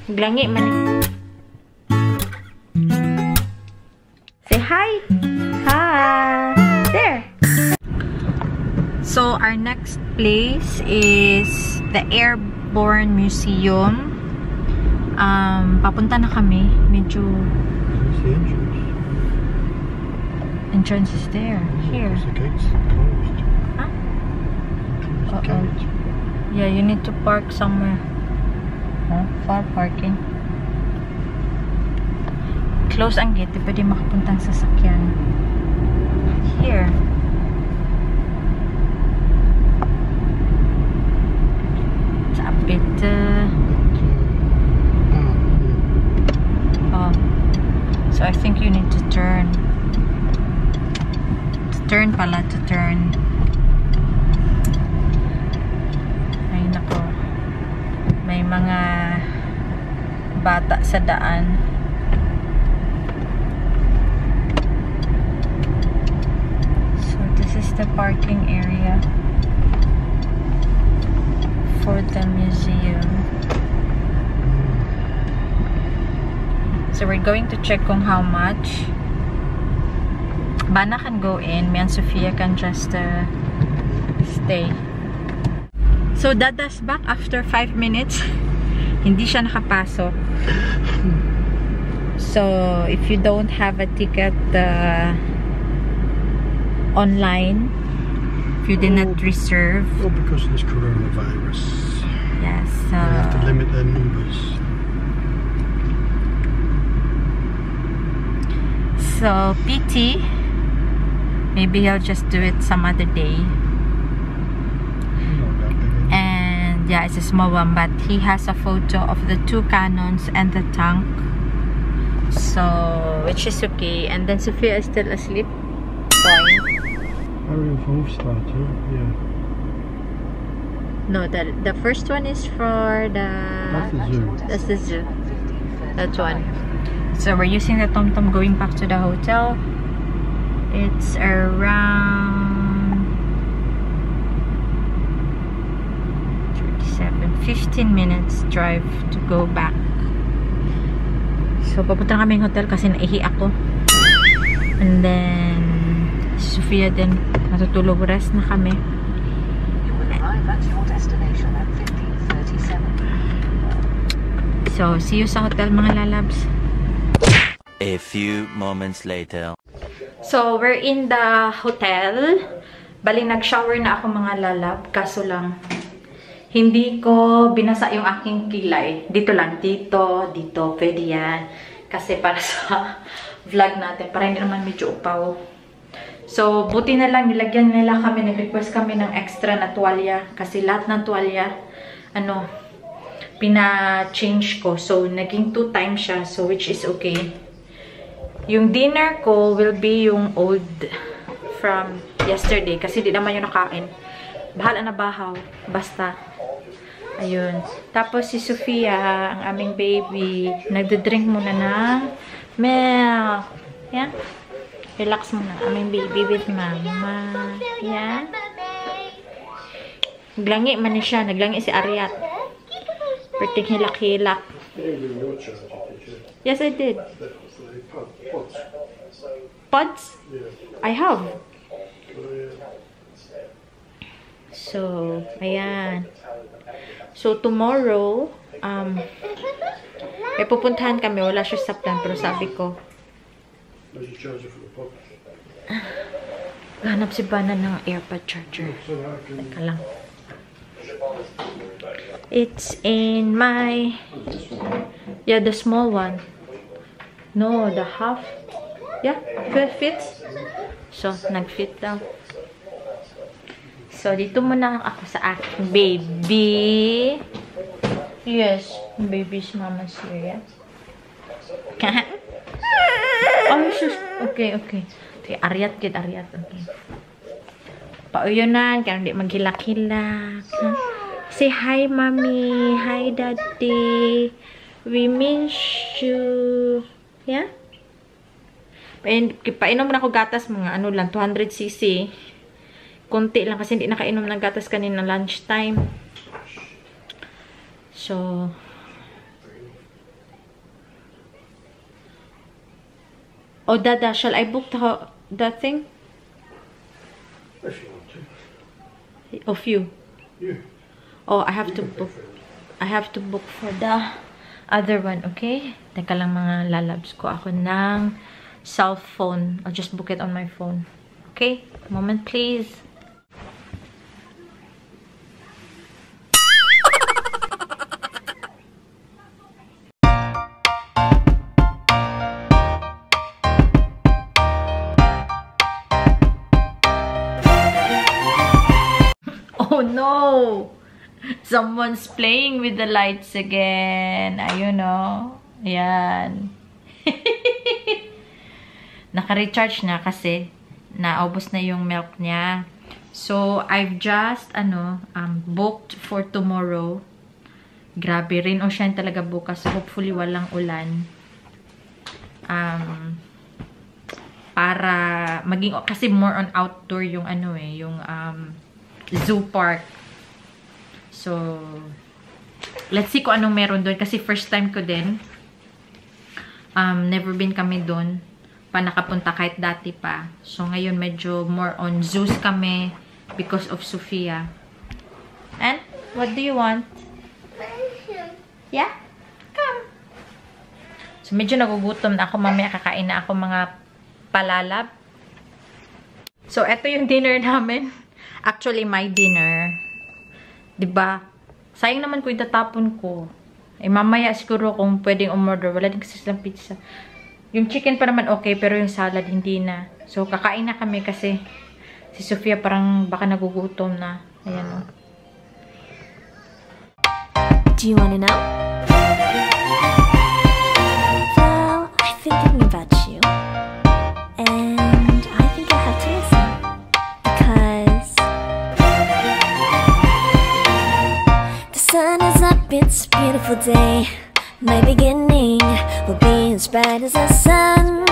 Glangi man. Say hi. Hi. There. So our next place is the Airborne Museum. Papunta na kami. Medyo entrance is there. Here. The gate's closed. Huh? Gate. Yeah, you need to park somewhere. Huh? Far parking. Close ang gate. Di pwede makapuntang sasakyan. Here. It's a bit oh. So I think you need to turn. Turn pala, to turn. Ay nako. May mga bata sa daan. So this is the parking area for the museum. So we're going to check kung how much. Bana can go in. Me and Sophia can just stay. So Dada's back after 5 minutes. Hindi siya nakapasok. So if you don't have a ticket online, if you did not reserve. Well, because of this coronavirus. Yes. They have to limit their numbers. So PT. Maybe I'll just do it some other day. And yeah, it's a small one, but he has a photo of the 2 cannons and the tank. So, which is okay. And then Sophia is still asleep. Area 5 starter, yeah. No, the first one is for the... That's the zoo. That's the zoo. That one. So we're using the TomTom going back to the hotel. It's around 15 minutes drive to go back. So papunta kami ng hotel kasi naihi ako. And then Sophia din natutulog, rest na kami. So see you sa hotel mga lalabs. A few moments later. So, we're in the hotel. Bali, nag-shower na ako mga lalab. Kaso lang, hindi ko binasa yung aking kilay. Dito lang. Dito. Pwede yan. Kasi para sa vlog natin. Para hindi naman medyo upaw. So, buti na lang. Nilagyan nila kami. Nag-request kami ng extra na tuwalya. Kasi lahat ng tuwalya, pina-change ko. So, naging 2 times siya. So, which is okay. Yung dinner ko will be yung old from yesterday. Kasi di naman yung nakain. Bahala na bahaw. Basta. Ayun. Tapos si Sophia, ang aming baby, nagdodrink muna ng milk. Yan. Relax muna. Aming baby with mama. Yan. Naglangi man siya. Naglangi si Ariat. Perting hilak-hilak. Yes, I did. Pods? I have. So, ayan. So, tomorrow, may pupuntahan kami. Wala siya sa plan, pero sabi ko, hanap si Bana ng AirPod charger. Teka lang. It's in my, yeah, the small one. No, the half. Yeah, fits. So, nag-fit daw. So, dito muna ako sa aking baby. Yes, baby's mama's here, yeah? Oh, sus. Okay. Okay, Ariat. Okay. Pauyonan, kaya hindi maghilak-hilak. Huh? Say hi, mommy. Hi, daddy. We miss you. Yeah? Painom na ako gatas, mga ano lang, 200cc. Konti lang kasi hindi nakainom ng gatas kanina lunchtime. So, Oh, Dada, shall I book the thing? If you want to. Of you? Yeah. Oh, I have to book. I have to book for the other one, okay? Teka lang mga lalabs ko ako ng cell phone. I'll just book it on my phone. Okay? Moment, please. Oh no! Someone's playing with the lights again. Ayun o. Ayan. Naka-recharge na kasi naubos na yung milk niya. So, I've just, booked for tomorrow. Grabe, rain ocean talaga bukas. So, hopefully walang ulan. Para maging, kasi more on outdoor yung yung zoo park. So, let's see kung anong meron doon. Kasi first time ko din. Never been kami doon. Pa nakapunta kahit dati pa. So, ngayon medyo more on zoos kami because of Sophia. And, what do you want? Yeah? Come. So, medyo nagugutom na ako. Mamaya kakain na ako mga palalab. So, eto yung dinner namin. Actually, my dinner. Diba? Sayang naman kung itatapon ko. Eh, mamaya siguro kung pwedeng umorder. Wala din kasi silang pizza. Yung chicken pa naman okay, pero yung salad hindi na. So, kakain na kami kasi si Sophia parang baka nagugutom na. Ayan o. Do you wanna know? Well, I've been thinking about you. And I think I have to listen. Because the sun is up, it's a beautiful day. My beginning will be as bright as the sun.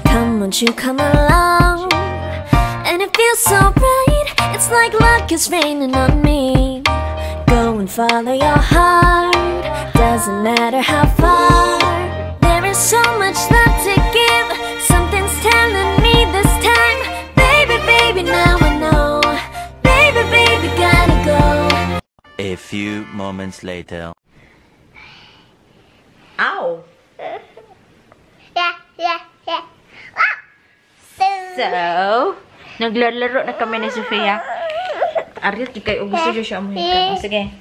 Come, won't you come along? And it feels so bright, it's like luck is raining on me. Go and follow your heart, doesn't matter how far. There is so much love to give, something's telling me this time. Baby, baby, now I know. Baby, baby, gotta go. A few moments later. Ow! So, naglalaro na kami ni Sophia. Ariel, kikay gusto siya mo. Sige.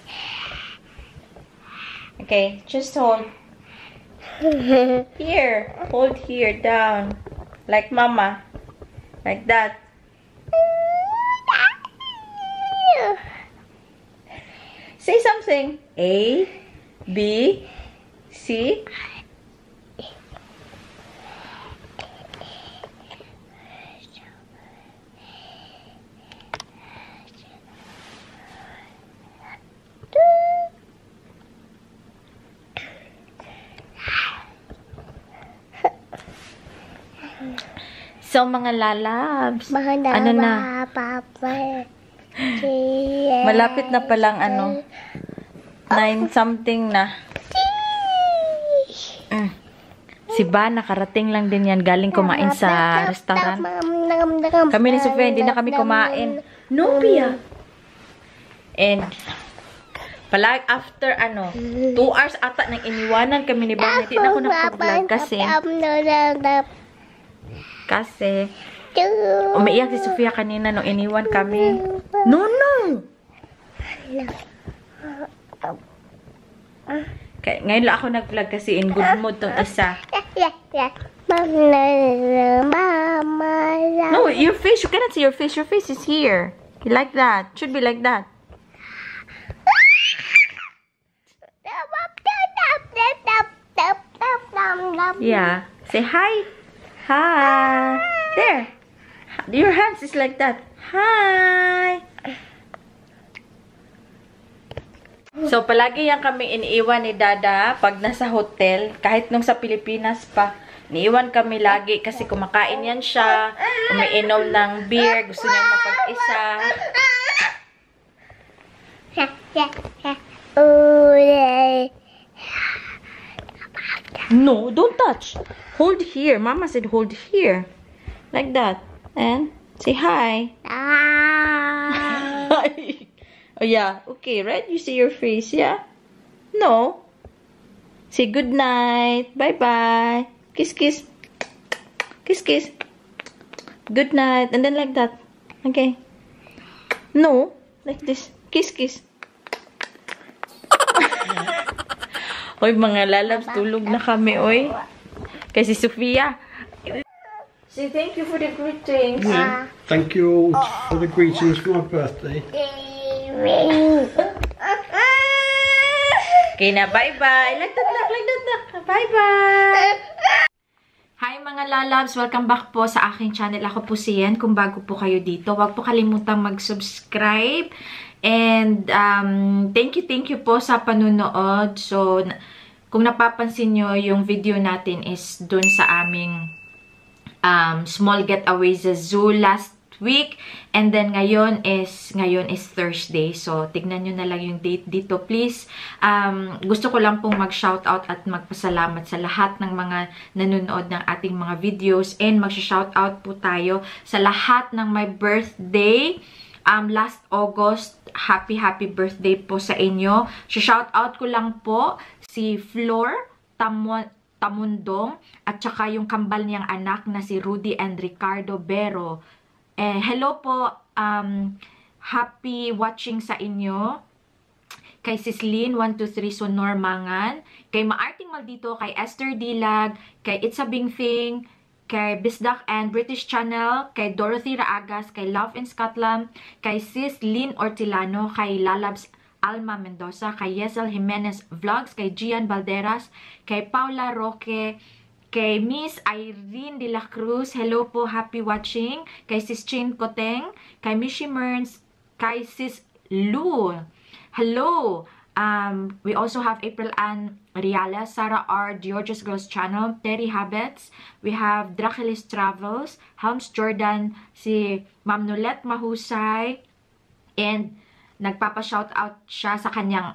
Okay, just hold. Here. Hold here, down. Like mama. Like that. Say something. A, B, C. So, mga lalabs, ano na? Malapit na palang 9 something na. Si Ba, nakarating lang din yan. Galing kumain sa restaurant. Kami ni Sophia, hindi na kami kumain. No, Pia. And, after 2 hours ata nang iniwanan kami ni Ba. Hindi na ako nakapag-vlog kasi umiiyak si Sophia kanina nung iniwan kami. No! Ngayon lang ako nag-vlog kasi in good mood tong isa. No, your face. You cannot see your face. Your face is here. You like that. Should be like that. Yeah. Say hi. Hi. There. Your hands is like that. Hi. So, palagi yan kami iniiwan ni Dada pag nasa hotel. Kahit nung sa Pilipinas pa, iniiwan kami lagi kasi kumakain yan siya. Umiinom ng beer. Gusto niya mapag-isa. No, don't touch. Hold here. Mama said hold here. Like that. And say hi. Hi. Oh, yeah. Okay, right? You see your face, yeah? No. Say good night. Bye-bye. Kiss, kiss. Kiss, kiss. Good night. And then like that. Okay. No. Like this. Kiss, kiss. Oy, mga lalabs, tulog na kami, oy. Kasi Sofia. Say thank you for the greetings. Thank you for the greetings for my birthday. Okay na, bye-bye. Like that. Bye-bye. Hi mga lalabs, welcome back po sa aking channel. Ako po si Yen. Kung bago po kayo dito, huwag po kalimutang mag-subscribe. And thank you po sa panunood. So, kung napapansin nyo, yung video natin is dun sa aming small getaway sa zoo last week. And then ngayon is Thursday. So, tignan nyo na lang yung date dito, please. Gusto ko lang pong mag-shoutout at magpasalamat sa lahat ng mga nanonood ng ating mga videos. And mag-shoutout po tayo sa lahat ng my birthday. Last August, happy birthday po sa inyo. Shoutout ko lang po si Flor Tamundong at saka yung kambal niyang anak na si Rudy and Ricardo Bero. Hello po, happy watching sa inyo. Kay Sislin 123 Sonor Mangan, kay Maarting Maldito, kay Esther Dilag, kay It's a Bing Thing, kay Bisdak and British Channel, kay Dorothy Raagas, kay Love in Scotland, kay Sis Lynn Ortilano, kay Lalabs Alma Mendoza, kay Yesel Jimenez Vlogs, kay Gian Balderas, kay Paula Roque, kay Miss Irene de la Cruz, hello po, happy watching, kay Sis Chin Koteng, kay Mishi Merns, kay Sis Lu, hello. We also have April Ann Riales, Sarah R. George's Girls Channel, Terry Habets. We have Drachelis Travels, Helms Jordan, si Ma'am Nolette Mahusay, and nagpapa-shoutout siya sa kanyang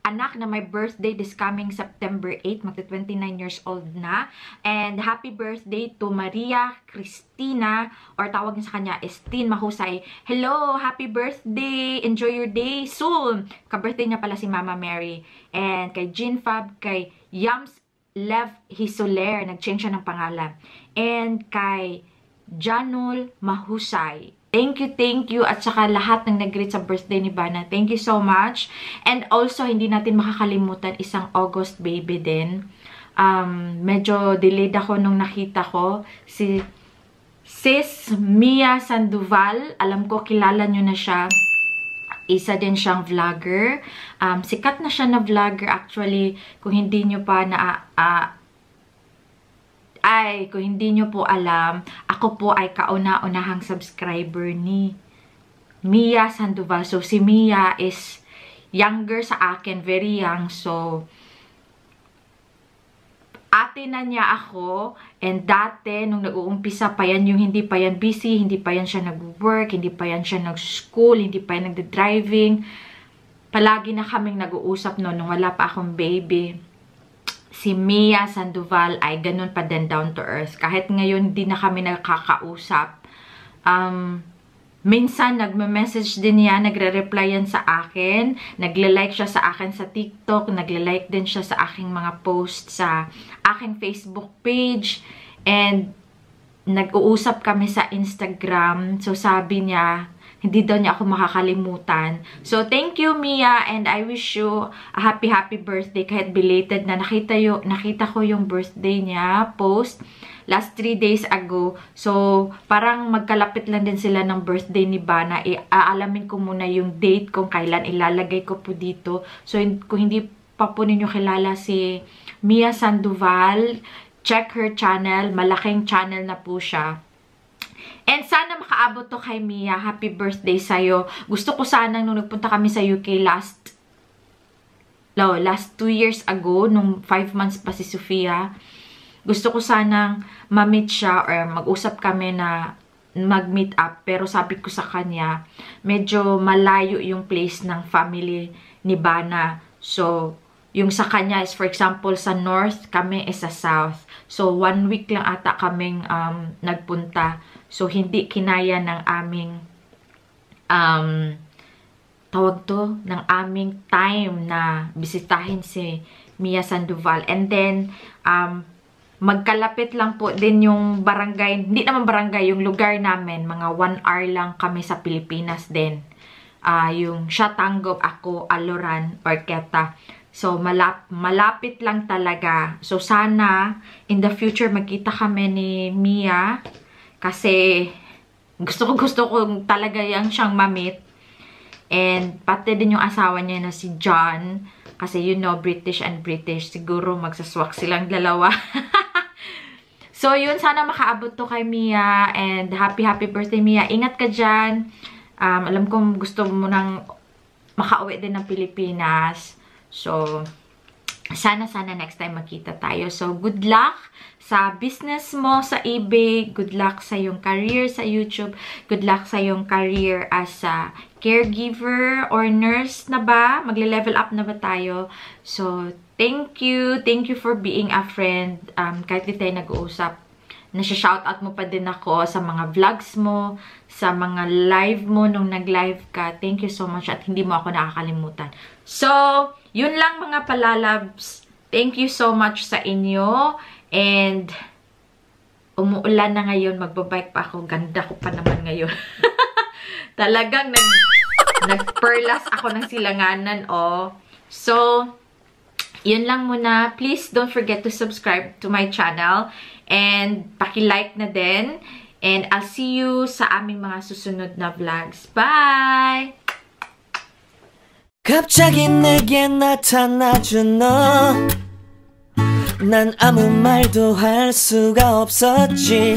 anak na may birthday this coming September 8, magta-29 years old na. And happy birthday to Maria Cristina, or tawag niya sa kanya, Estin Mahusay. Hello, happy birthday! Enjoy your day soon! Ka-birthday niya pala si Mama Mary. And kay Jean Fab, kay Yams Lev Hisoler, nag-change siya ng pangalan. And kay Janul Mahusay. Thank you. At saka lahat ng nag-greet sa birthday ni Bana. Thank you so much. And also, hindi natin makakalimutan isang August baby din. Medyo delayed ako nung nakita ko. Si Sis Mia Sandoval. Alam ko, kilala nyo na siya. Isa din siyang vlogger. Sikat na siya na vlogger. Actually, kung hindi nyo pa kung hindi nyo po alam, ako po ay kauna-unahang subscriber ni Mia Sandoval. So, si Mia is younger sa akin, very young. So, ate na niya ako. And dati, nung nag-uumpisa pa yan, yung hindi pa yan busy, hindi pa yan siya nag-work, hindi pa yan siya nag-school, hindi pa yan nag-driving. Palagi na kaming nag-uusap noon nung wala pa akong baby. Si Mia Sandoval ay ganun pa din, down to earth. Kahit ngayon di na kami nakakausap. Minsan nagme-message din niya, nagre-reply yan sa akin. Nagle-like siya sa akin sa TikTok. Nagle-like din siya sa aking mga posts sa aking Facebook page. And nag-uusap kami sa Instagram. So sabi niya, hindi daw niya ako makakalimutan. So, thank you, Mia, and I wish you a happy birthday kahit belated na. Nakita ko yung birthday niya, post, last 3 days ago. So, parang magkalapit lang din sila ng birthday ni Bana. Aalamin ko muna yung date kung kailan, ilalagay ko po dito. So, kung hindi pa po ninyo kilala si Mia Sandoval, check her channel. Malaking channel na po siya. And sana makaabot to kay Mia. Happy birthday sa'yo. Gusto ko sana nung nagpunta kami sa UK last 2 years ago, nung 5 months pa si Sofia. Gusto ko sanang ma-meet siya or mag-usap kami na mag-meet up. Pero sabi ko sa kanya, medyo malayo yung place ng family ni Bana. So, yung sa kanya is, for example, sa north, kami is sa south. So, 1 week lang ata kaming nagpunta. So, hindi kinaya ng aming ng aming time na bisitahin si Mia Sandoval. And then, magkalapit lang po din yung barangay, hindi naman barangay, yung lugar namin, mga 1 hour lang kami sa Pilipinas din. Yung Siatanggob, ako, Aloran, Orqueta. So, malapit lang talaga. So, sana, in the future, magkita kami ni Mia. Kasi, gusto ko talaga siyang mamit. And, pati din yung asawa niya na si John. Kasi, you know, British and British. Siguro, magsaswak silang dalawa. So, yun. Sana makaabot to kay Mia. And, happy birthday, Mia. Ingat ka dyan. Alam kong gusto mo nang makauwi din ng Pilipinas. So, sana next time makita tayo. So, good luck sa business mo sa eBay. Good luck sa yung career sa YouTube. Good luck sa yung career as a caregiver or nurse na ba? Magle-level up na ba tayo? So, thank you. Thank you for being a friend. Kahit di tayo nag-uusap, nasa-shoutout mo pa din ako sa mga vlogs mo, sa mga live mo nung nag-live ka. Thank you so much at hindi mo ako nakakalimutan. So, yun lang mga palalabs. Thank you so much sa inyo. And, umuulan na ngayon. Magbabike pa ako. Ganda ko pa naman ngayon. Talagang nagperlas ako ng silanganan, oh. So, yun lang muna. Please don't forget to subscribe to my channel. And paki-like na din. And I'll see you sa aming mga susunod na vlogs. Bye! 갑자기 내게 나타나준 너 난 아무 말도 할 수가 없었지